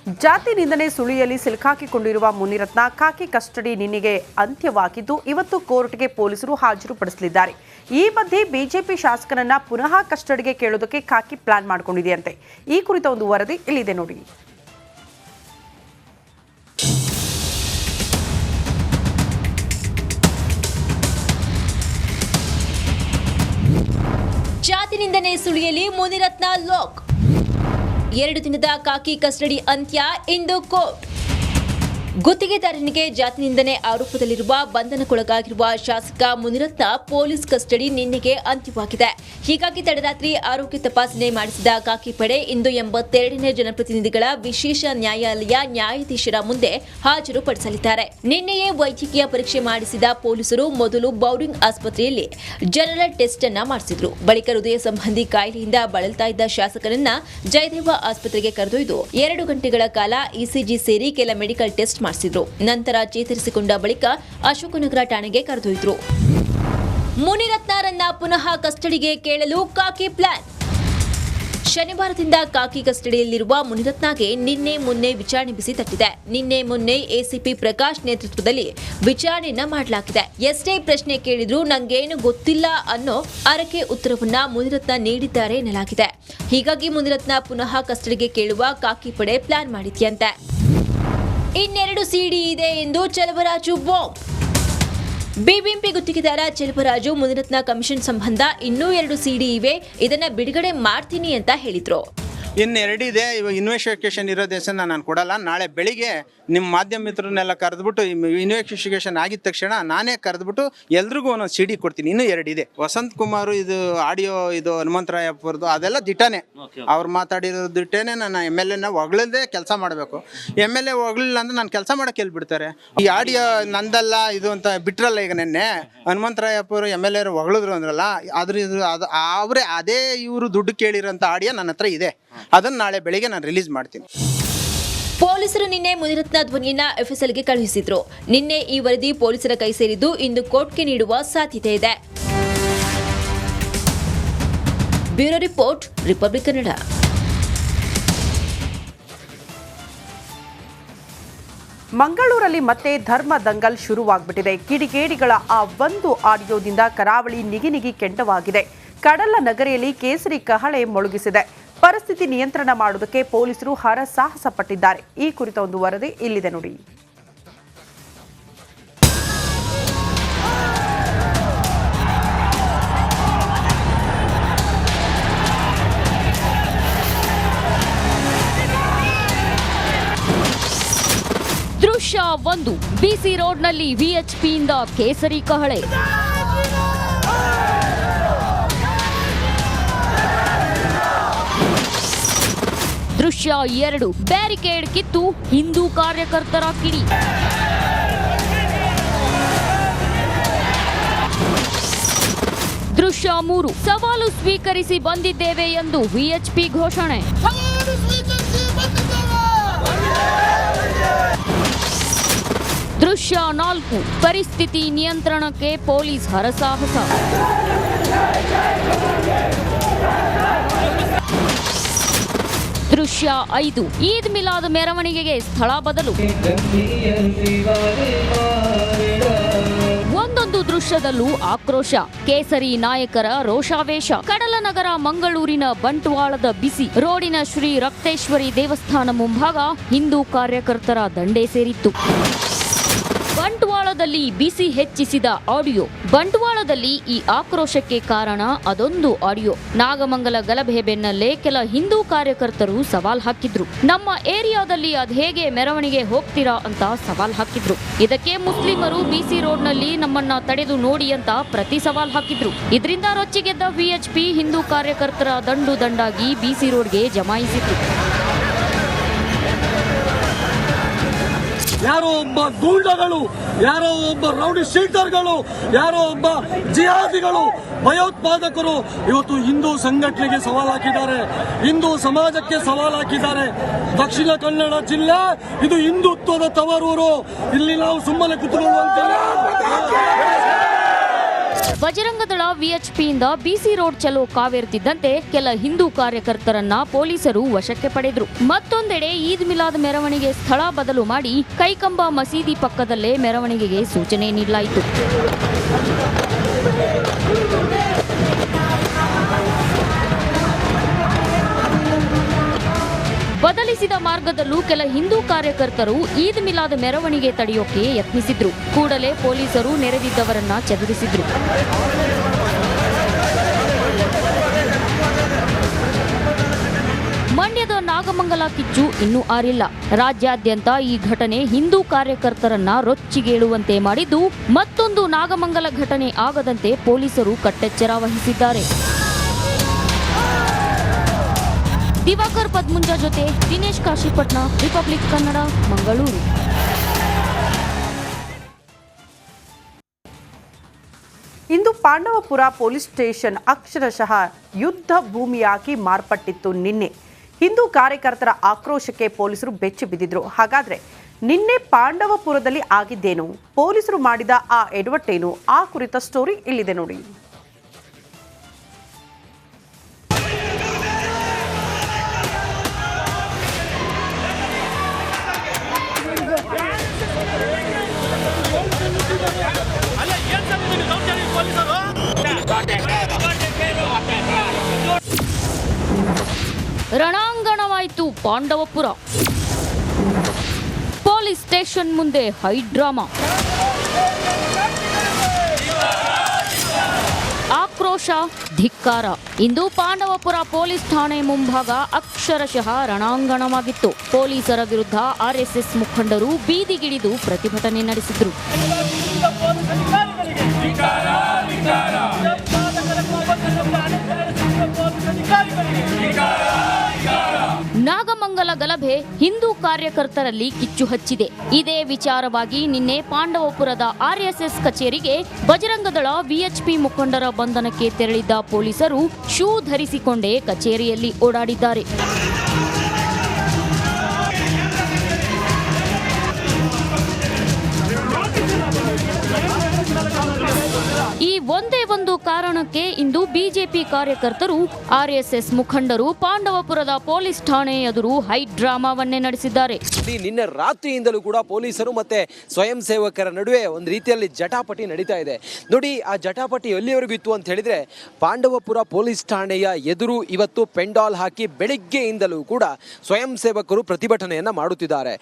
ಜಾತಿ ನಿಂದನೆ ಸುಳಿಯಲ್ಲಿ ಸಿಲುಕಾಕಿಕೊಂಡಿರುವ ಮುನಿರತ್ನ ಖಾಕಿ ಕಸ್ಟಡಿ ನಿನ್ನೆಗೆ ಅಂತ್ಯವಾಗಿದ್ದು ಇವತ್ತು ಕೋರ್ಟ್ಗೆ ಪೊಲೀಸರು ಹಾಜರುಪಡಿಸಲಿದ್ದಾರೆ. ಈ ಮಧ್ಯೆ ಬಿಜೆಪಿ ಶಾಸಕನನ್ನ ಪುನಃ ಕಸ್ಟಡಿಗೆ ಕೇಳೋದಕ್ಕೆ ಖಾಕಿ ಪ್ಲಾನ್ ಮಾಡಿಕೊಂಡಿದೆಯಂತೆ. ಈ ಕುರಿತ ಒಂದು ವರದಿ ಇಲ್ಲಿದೆ ನೋಡಿ. ಜಾತಿ ನಿಂದನೆ ಸುಳಿಯಲ್ಲಿ ಮುನಿರತ್ನ ಲಾಕ್. 2 ದಿನದ ಖಾಕಿ ಕಸ್ಟಡಿ ಅಂತ್ಯ. ಇಂದು ಕೋರ್ಟ್. ಗುತ್ತಿಗೆದಾರನಿಗೆ ಜಾತಿ ನಿಂದನೆ ಆರೋಪದಲ್ಲಿರುವ ಬಂಧನಕ್ಕೊಳಗಾಗಿರುವ ಶಾಸಕ ಮುನಿರತ್ನ ಪೊಲೀಸ್ ಕಸ್ಟಡಿ ನಿನ್ನೆಗೆ ಅಂತ್ಯವಾಗಿದೆ. ಹೀಗಾಗಿ ತಡರಾತ್ರಿ ಆರೋಗ್ಯ ತಪಾಸಣೆ ಮಾಡಿಸಿದ ಖಾಕಿ ಪಡೆ ಇಂದು 82ನೇ ಜನಪ್ರತಿನಿಧಿಗಳ ವಿಶೇಷ ನ್ಯಾಯಾಲಯ ನ್ಯಾಯಾಧೀಶರ ಮುಂದೆ ಹಾಜರುಪಡಿಸಲಿದ್ದಾರೆ. ನಿನ್ನೆಯೇ ವೈದ್ಯಕೀಯ ಪರೀಕ್ಷೆ ಮಾಡಿಸಿದ ಪೊಲೀಸರು ಮೊದಲು ಬೌರಿಂಗ್ ಆಸ್ಪತ್ರೆಯಲ್ಲಿ ಜನರಲ್ ಟೆಸ್ಟ್ ಅನ್ನ ಮಾಡಿಸಿದ್ರು. ಬಳಿಕ ಹೃದಯ ಸಂಬಂಧಿ ಕಾಯಿಲೆಯಿಂದ ಬಳಲ್ತಾ ಇದ್ದ ಶಾಸಕನನ್ನ ಜಯದೇವ ಆಸ್ಪತ್ರೆಗೆ ಕರೆದೊಯ್ದು 2 ಗಂಟೆಗಳ ಕಾಲ ಇಸಿಜಿ ಸೇರಿ ಕೆಲ ಮೆಡಿಕಲ್ ಟೆಸ್ಟ್ ಮಾಡಿಸಿದ್ರು. ನಂತರ ಚೇತರಿಸಿಕೊಂಡ ಬಳಿಕ ಅಶೋಕನಗರ ಠಾಣೆಗೆ ಕರೆದೊಯ್ದರು. ಮುನಿರತ್ನರನ್ನ ಪುನಃ ಕಸ್ಟಡಿಗೆ ಕೇಳಲು ಖಾಕಿ ಪ್ಲಾನ್. ಶನಿವಾರದಿಂದ ಖಾಕಿ ಕಸ್ಟಡಿಯಲ್ಲಿರುವ ಮುನಿರತ್ನಗೆ ನಿನ್ನೆ ಮೊನ್ನೆ ವಿಚಾರಣೆ ಬಿಸಿ ತಟ್ಟಿದೆ. ನಿನ್ನೆ ಮೊನ್ನೆ ಎಸಿಪಿ ಪ್ರಕಾಶ್ ನೇತೃತ್ವದಲ್ಲಿ ವಿಚಾರಣೆಯನ್ನ ಮಾಡಲಾಗಿದೆ. ಎಷ್ಟೇ ಪ್ರಶ್ನೆ ಕೇಳಿದ್ರೂ ನಂಗೇನು ಗೊತ್ತಿಲ್ಲ ಅನ್ನೋ ಅರಕೆ ಉತ್ತರವನ್ನ ಮುನಿರತ್ನ ನೀಡಿದ್ದಾರೆ ಎನ್ನಲಾಗಿದೆ. ಹೀಗಾಗಿ ಮುನಿರತ್ನ ಪುನಃ ಕಸ್ಟಡಿಗೆ ಕೇಳುವ ಖಾಕಿ ಪಡೆ ಪ್ಲಾನ್ ಮಾಡಿದೆಯಂತೆ. ಇನ್ನೆರಡು ಸಿಡಿ ಇದೆ ಎಂದು ಚೆಲುವರಾಜು ಬಾಂಬ್. ಬಿಬಿಎಂಪಿ ಗುತ್ತಿಗೆದಾರ ಚೆಲುವರಾಜು ಮುನಿರತ್ನ ಕಮಿಷನ್ ಸಂಬಂಧ ಇನ್ನೂ 2 ಸಿಡಿ ಇವೆ, ಇದನ್ನ ಬಿಡುಗಡೆ ಮಾಡ್ತೀನಿ ಅಂತ ಹೇಳಿದ್ರು. ಇನ್ನೆರಡು ಇದೆ. ಇವಾಗ ಇನ್ವೆಸ್ಟಿಗೇಷನ್ ಇರೋ ದಿವಸ ನಾನು ಕೊಡಲ್ಲ. ನಾಳೆ ಬೆಳಿಗ್ಗೆ ನಿಮ್ಮ ಮಾಧ್ಯಮ ಮಿತ್ರರನ್ನೆಲ್ಲ ಕರೆದ್ಬಿಟ್ಟು ಇನ್ವೆಸ್ಟಿಗೇಷನ್ ಆಗಿದ ತಕ್ಷಣ ನಾನೇ ಕರೆದ್ಬಿಟ್ಟು ಎಲ್ರಿಗೂ ಒಂದೊಂದು ಸಿಡಿ ಕೊಡ್ತೀನಿ. ಇನ್ನೂ 2 ಇದೆ. ವಸಂತ್ ಕುಮಾರ್ ಇದು ಆಡಿಯೋ ಇದು ಹನುಮಂತರಾಯಪ್ಪರದು ಅದೆಲ್ಲ ದಿಟ್ಟನೆ. ಅವ್ರು ಮಾತಾಡಿರೋ ದಿಟ್ಟನೆ. ನಾನು MLA ಹೊಗಳದೇ ಕೆಲಸ ಮಾಡಬೇಕು. MLA ಹೊಗಳಿಲ್ಲ ಅಂದ್ರೆ ನಾನು ಕೆಲಸ ಮಾಡೋಕೆ ಹೇಳ್ಬಿಡ್ತಾರೆ. ಈ ಆಡಿಯೋ ನಂದಲ್ಲ ಇದು ಅಂತ ಬಿಟ್ರಲ್ಲ. ಈಗ ನೆನ್ನೆ ಹನುಮಂತರಾಯಪ್ಪರು MLA ಹೊಗಳಿದ್ರು ಅಂದ್ರಲ್ಲ, ಆದ್ರೆ ಇದು ಅದು ಅವರೇ ಅದೇ ಇವರು ದುಡ್ಡು ಕೇಳಿರೋಂಥ ಆಡಿಯೋ ನನ್ನ ಹತ್ರ ಇದೆ. ಅದನ್ನು ನಾಳೆ ಬೆಳಿಗ್ಗೆ ನಾನು ರಿಲೀಸ್ ಮಾಡ್ತೀನಿ. ಪೊಲೀಸರು ನಿನ್ನೆ ಮುನಿರತ್ನ ಧ್ವನಿಯನ್ನ FSLಗೆ ಕಳುಹಿಸಿದ್ರು. ನಿನ್ನೆ ಈ ವರದಿ ಪೊಲೀಸರ ಕೈ ಸೇರಿದ್ದು ಇಂದು ಕೋರ್ಟ್ಗೆ ನೀಡುವ ಸಾಧ್ಯತೆ ಇದೆ. Bureau report, republic Kannada. ಮಂಗಳೂರಲ್ಲಿ ಮತ್ತೆ ಧರ್ಮ ದಂಗಲ್ ಶುರುವಾಗ್ಬಿಟ್ಟಿದೆ. ಕಿಡಿಗೇಡಿಗಳ ಆ ಒಂದು ಆಡಿಯೋದಿಂದ ಕರಾವಳಿ ನಿಗಿ ಕೆಂಡವಾಗಿದೆ. ಕಡಲ ನಗರಿಯಲ್ಲಿ ಕೇಸರಿ ಕಹಳೆ ಮೊಳಗಿಸಿದೆ. ಪರಿಸ್ಥಿತಿ ನಿಯಂತ್ರಣ ಮಾಡುವುದಕ್ಕೆ ಪೊಲೀಸರು ಹರಸಾಹಸ ಪಟ್ಟಿದ್ದಾರೆ. ಈ ಕುರಿತ ಒಂದು ವರದಿ ಇಲ್ಲಿದೆ ನೋಡಿ. ದೃಶ್ಯ 1. BC ರೋಡ್ನಲ್ಲಿ ವಿಎಚ್ಪಿಯಿಂದ ಕೇಸರಿ ಕಹಳೆ. ದೃಶ್ಯ 2. ಬ್ಯಾರಿಕೇಡ್ ಕಿತ್ತು ಹಿಂದೂ ಕಾರ್ಯಕರ್ತರ ಕಿಡಿ. ದೃಶ್ಯ 3. ಸವಾಲು ಸ್ವೀಕರಿಸಿ ಬಂದಿದ್ದೇವೆ ಎಂದು ವಿಎಚ್ಪಿ ಘೋಷಣೆ. ದೃಶ್ಯ 4. ಪರಿಸ್ಥಿತಿ ನಿಯಂತ್ರಣಕ್ಕೆ ಪೊಲೀಸ್ ಹರಸಾಹಸ. ದೃಶ್ಯ 5. ಈದ್ ಮಿಲಾದ್ ಮೆರವಣಿಗೆಗೆ ಸ್ಥಳ ಬದಲು. ಒಂದೊಂದು ದೃಶ್ಯದಲ್ಲೂ ಆಕ್ರೋಶ. ಕೇಸರಿ ನಾಯಕರ ರೋಷಾವೇಶ. ಕಡಲನಗರ ಮಂಗಳೂರಿನ ಬಂಟ್ವಾಳದ ಬಿಸಿ ರೋಡಿನ ಶ್ರೀ ರಕ್ತೇಶ್ವರಿ ದೇವಸ್ಥಾನ ಮುಂಭಾಗ ಹಿಂದೂ ಕಾರ್ಯಕರ್ತರ ದಂಡೇ ಸೇರಿತ್ತು. ಬಂಟ್ವಾಳದಲ್ಲಿ ಬಿಸಿ ಹೆಚ್ಚಿಸಿದ ಆಡಿಯೋ. ಬಂಟ್ವಾಳದಲ್ಲಿ ಈ ಆಕ್ರೋಶಕ್ಕೆ ಕಾರಣ ಅದೊಂದು ಆಡಿಯೋ. ನಾಗಮಂಗಲ ಗಲಭೆ ಬೆನ್ನಲ್ಲೇ ಕೆಲ ಹಿಂದೂ ಕಾರ್ಯಕರ್ತರು ಸವಾಲ್ ಹಾಕಿದ್ರು. ನಮ್ಮ ಏರಿಯಾದಲ್ಲಿ ಅದ್ಹೇಗೆ ಮೆರವಣಿಗೆ ಹೋಗ್ತೀರಾ ಅಂತ ಸವಾಲ್ ಹಾಕಿದ್ರು. ಇದಕ್ಕೆ ಮುಸ್ಲಿಮರು BC ರೋಡ್ನಲ್ಲಿ ನಮ್ಮನ್ನ ತಡೆದು ನೋಡಿ ಅಂತ ಪ್ರತಿ ಸವಾಲ್ ಹಾಕಿದ್ರು. ಇದರಿಂದ ರೊಚ್ಚಿಗೆದ್ದ ವಿಎಚ್ಪಿ ಹಿಂದೂ ಕಾರ್ಯಕರ್ತರ ದಂಡಾಗಿ BC ರೋಡ್ಗೆ ಜಮಾಯಿಸಿದ್ರು. ಯಾರೋ ಒಬ್ಬ ಗೂಂಡಗಳು, ಯಾರೋ ಒಬ್ಬ ರೌಡಿ ಶೀಟರ್ಗಳು, ಯಾರೋ ಒಬ್ಬ ಜಿಹಾದಿಗಳು, ಭಯೋತ್ಪಾದಕರು ಇವತ್ತು ಹಿಂದೂ ಸಂಘಟನೆಗೆ ಸವಾಲು ಹಾಕಿದ್ದಾರೆ, ಹಿಂದೂ ಸಮಾಜಕ್ಕೆ ಸವಾಲು ಹಾಕಿದ್ದಾರೆ. ದಕ್ಷಿಣ ಕನ್ನಡ ಜಿಲ್ಲೆ ಇದು ಹಿಂದುತ್ವದ ತವರೂರು. ಇಲ್ಲಿ ನಾವು ಸುಮ್ಮನೆ ಕುತ್ಕೊಳ್ಳುವಂತಿಲ್ಲ. ಬಜರಂಗದಳ ವಿಎಚ್ಪಿಯಿಂದ ಬಿಸಿ ರೋಡ್ ಚಲೋ ಕಾವೇರುತ್ತಿದ್ದಂತೆ ಕೆಲ ಹಿಂದೂ ಕಾರ್ಯಕರ್ತರನ್ನ ಪೊಲೀಸರು ವಶಕ್ಕೆ ಪಡೆದರು. ಮತ್ತೊಂದೆಡೆ ಈದ್ ಮಿಲಾದ್ ಮೆರವಣಿಗೆ ಸ್ಥಳ ಬದಲು ಮಾಡಿ ಕೈಕಂಬ ಮಸೀದಿ ಪಕ್ಕದಲ್ಲೇ ಮೆರವಣಿಗೆಗೆ ಸೂಚನೆ ನೀಡಲಾಯಿತು. ಬದಲಿಸಿದ ಮಾರ್ಗದಲ್ಲೂ ಕೆಲ ಹಿಂದೂ ಕಾರ್ಯಕರ್ತರು ಈದ್ ಮಿಲಾದ್ ಮೆರವಣಿಗೆ ತಡೆಯೋಕೆ ಯತ್ನಿಸಿದ್ರು. ಕೂಡಲೇ ಪೊಲೀಸರು ನೆರೆದಿದ್ದವರನ್ನ ಚದುರಿಸಿದ್ರು. ಮಂಡ್ಯದ ನಾಗಮಂಗಲ ಕಿಚ್ಚು ಇನ್ನೂ ಆರಿಲ್ಲ. ರಾಜ್ಯಾದ್ಯಂತ ಈ ಘಟನೆ ಹಿಂದೂ ಕಾರ್ಯಕರ್ತರನ್ನ ರೊಚ್ಚಿಗೇಳುವಂತೆ ಮಾಡಿದ್ದು, ಮತ್ತೊಂದು ನಾಗಮಂಗಲ ಘಟನೆ ಆಗದಂತೆ ಪೊಲೀಸರು ಕಟ್ಟೆಚ್ಚರ ವಹಿಸಿದ್ದಾರೆ. ದಿವಾಕರ್ ಪದ್ಮುಂಜ ಜೊತೆ ದಿನೇಶ್ ಕಾಶಿಪಟ್ನ, ರಿಪಬ್ಲಿಕ್ ಕನ್ನಡ, ಮಂಗಳೂರು. ಇಂದು ಪಾಂಡವಪುರ ಪೊಲೀಸ್ ಸ್ಟೇಷನ್ ಅಕ್ಷರಶಃ ಯುದ್ಧ ಭೂಮಿಯಾಗಿ ಮಾರ್ಪಟ್ಟಿತ್ತು. ನಿನ್ನೆ ಹಿಂದೂ ಕಾರ್ಯಕರ್ತರ ಆಕ್ರೋಶಕ್ಕೆ ಪೊಲೀಸರು ಬೆಚ್ಚಿ ಬಿದ್ದಿದ್ರು. ಹಾಗಾದ್ರೆ ನಿನ್ನೆ ಪಾಂಡವಪುರದಲ್ಲಿ ಆಗಿದ್ದೇನು, ಪೊಲೀಸರು ಮಾಡಿದ ಆ ಎಡವಟ್ಟೇನು, ಆ ಕುರಿತ ಸ್ಟೋರಿ ಇಲ್ಲಿದೆ ನೋಡಿ. ರಣಾಂಗಣವಾಯಿತು ಪಾಂಡವಪುರ. ಪೊಲೀಸ್ ಸ್ಟೇಷನ್ ಮುಂದೆ ಹೈ ಡ್ರಾಮಾ. ಆಕ್ರೋಶ, ಧಿಕ್ಕಾರ. ಇಂದು ಪಾಂಡವಪುರ ಪೊಲೀಸ್ ಠಾಣೆ ಮುಂಭಾಗ ಅಕ್ಷರಶಃ ರಣಾಂಗಣವಾಗಿತ್ತು. ಪೊಲೀಸರ ವಿರುದ್ಧ ಆರ್ಎಸ್ಎಸ್ ಮುಖಂಡರು ಬೀದಿಗಿಳಿದು ಪ್ರತಿಭಟನೆ ನಡೆಸಿದರು. ನಾಗಮಂಗಲ ಗಲಭೆ ಹಿಂದೂ ಕಾರ್ಯಕರ್ತರಲ್ಲಿ ಕಿಚ್ಚು ಹಚ್ಚಿದೆ. ಇದೇ ವಿಚಾರವಾಗಿ ನಿನ್ನೆ ಪಾಂಡವಪುರದ ಆರ್ಎಸ್ಎಸ್ ಕಚೇರಿಗೆ ಬಜರಂಗದಳ ವಿಎಚ್ಪಿ ಮುಖಂಡರ ಬಂಧನಕ್ಕೆ ತೆರಳಿದ್ದ ಪೊಲೀಸರು ಶೂ ಧರಿಸಿಕೊಂಡೇ ಕಚೇರಿಯಲ್ಲಿ ಓಡಾಡಿದ್ದಾರೆ. ಈ ಒಂದೇ ಒಂದು ಕಾರಣಕ್ಕೆ ಇಂದು ಬಿಜೆಪಿ ಕಾರ್ಯಕರ್ತರು, ಆರ್ಎಸ್ಎಸ್ ಮುಖಂಡರು ಪಾಂಡವಪುರದ ಪೊಲೀಸ್ ಠಾಣೆ ಎದುರು ಹೈ ಡ್ರಾಮಾವನ್ನೇ ನಡೆಸಿದ್ದಾರೆ. ನಿನ್ನೆ ರಾತ್ರಿಯಿಂದಲೂ ಕೂಡ ಪೊಲೀಸರು ಮತ್ತೆ ಸ್ವಯಂ ಸೇವಕರ ನಡುವೆ ಒಂದು ರೀತಿಯಲ್ಲಿ ಜಟಾಪಟಿ ನಡೀತಾ ಇದೆ. ನೋಡಿ, ಆ ಜಟಾಪಟಿ ಎಲ್ಲಿವರೆಗೂ ಇತ್ತು ಅಂತ ಹೇಳಿದ್ರೆ, ಪಾಂಡವಪುರ ಪೊಲೀಸ್ ಠಾಣೆಯ ಎದುರು ಇವತ್ತು ಪೆಂಡಾಲ್ ಹಾಕಿ ಬೆಳಿಗ್ಗೆಯಿಂದಲೂ ಕೂಡ ಸ್ವಯಂ ಸೇವಕರು ಪ್ರತಿಭಟನೆಯನ್ನ ಮಾಡುತ್ತಿದ್ದಾರೆ.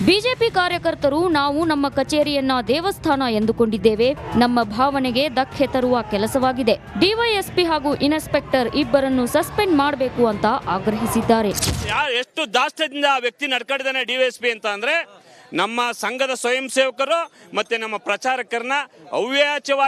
ಬಿಜೆಪಿ ಕಾರ್ಯಕರ್ತರು, ನಾವು ನಮ್ಮ ಕಚೇರಿಯನ್ನ ದೇವಸ್ಥಾನ ಎಂದುಕೊಂಡಿದ್ದೇವೆ, ನಮ್ಮ ಭಾವನೆಗೆ ಧಕ್ಕೆ ತರುವ ಕೆಲಸವಾಗಿದೆ, ಡಿವೈಎಸ್ಪಿ ಹಾಗೂ ಇನ್ಸ್ಪೆಕ್ಟರ್ ಇಬ್ಬರನ್ನು ಸಸ್ಪೆಂಡ್ ಮಾಡಬೇಕು ಅಂತ ಆಗ್ರಹಿಸಿದ್ದಾರೆ. ಎಷ್ಟು ದಾಷ್ಟ್ಯದಿಂದ ಆ ವ್ಯಕ್ತಿ ನಡ್ಕೊಂಡಿದ್ದಾನೆ ಡಿವೈಎಸ್ಪಿ ಅಂತ ಅಂದ್ರೆ, ನಮ್ಮ ಸಂಘದ ಸ್ವಯಂ ಸೇವಕರು ಮತ್ತೆ ನಮ್ಮ ಪ್ರಚಾರಕರನ್ನ ಅವ್ಯಾಚವಾಗಿ